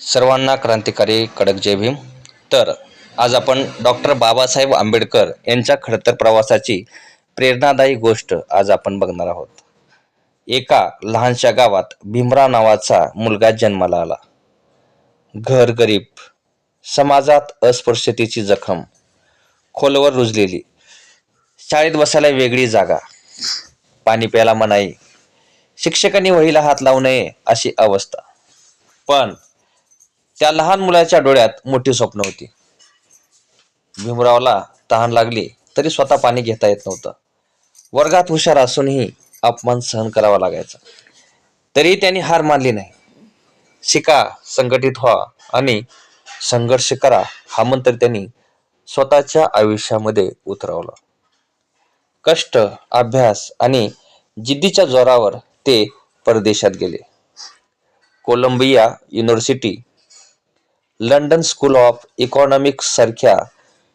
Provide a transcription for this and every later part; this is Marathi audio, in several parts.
सर्वांना क्रांतिकारी कडक जय भीम। तर आज आपण डॉक्टर बाबासाहेब आंबेडकर यांच्या खडतर प्रवासाची प्रेरणादायी गोष्ट आज आपण बघणार आहोत। एका लहानशा गावात भीमराव नावाचा मुलगा जन्माला आला। घर गरीब, समाजात अस्पृश्यतेची जखम खोलवर रुजलेली, शाळेत बसायला वेगळी जागा, पाणी प्यायला मनाई, शिक्षकांनी वहीला हात लावू नये अशी अवस्था। पण त्या लहान मुलाच्या डोळ्यात मोठी स्वप्न होती। भीमरावला तहान लागली तरी स्वतः पाणी घेता येत नव्हतं। वर्गात हुशार असूनही अपमान सहन करावा लागायचा, तरी त्यांनी हार मानली नाही। शिका, संघटित व्हा आणि संघर्ष करा हा मंत्र त्यांनी स्वतःच्या आयुष्यामध्ये उतरवला। कष्ट, अभ्यास आणि जिद्दीच्या जोरावर ते परदेशात गेले। Columbia university, London school of economics सारख्या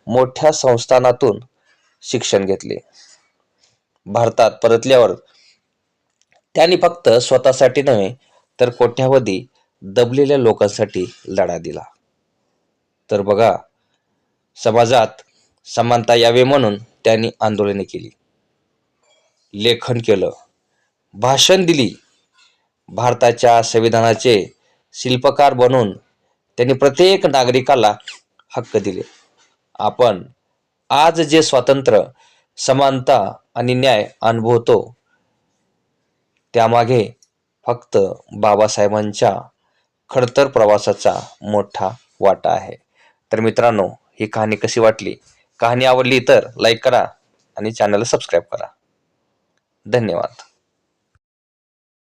मोठ्या संस्थानातून शिक्षण घेतले। भारतात परतल्यावर त्यांनी फक्त स्वतःसाठी नव्हे तर कोट्यावधी दबलेल्या लोकांसाठी लढा दिला। तर बघा, समाजात समानता यावी म्हणून त्यांनी आंदोलने केली, लेखन केलं, भाषण दिली। भारताच्या संविधानाचे शिल्पकार बनून त्यांनी प्रत्येक नागरिकाला हक्क दिले। आपण आज जे स्वातंत्र्य, समानता आणि न्याय अनुभवतो त्यामागे फक्त बाबासाहेबांच्या खडतर प्रवासाचा मोठा वाटा आहे। तर मित्रांनो, ही कहाणी कशी वाटली? कहाणी आवडली तर लाईक करा आणि चॅनलला सबस्क्राईब करा। धन्यवाद।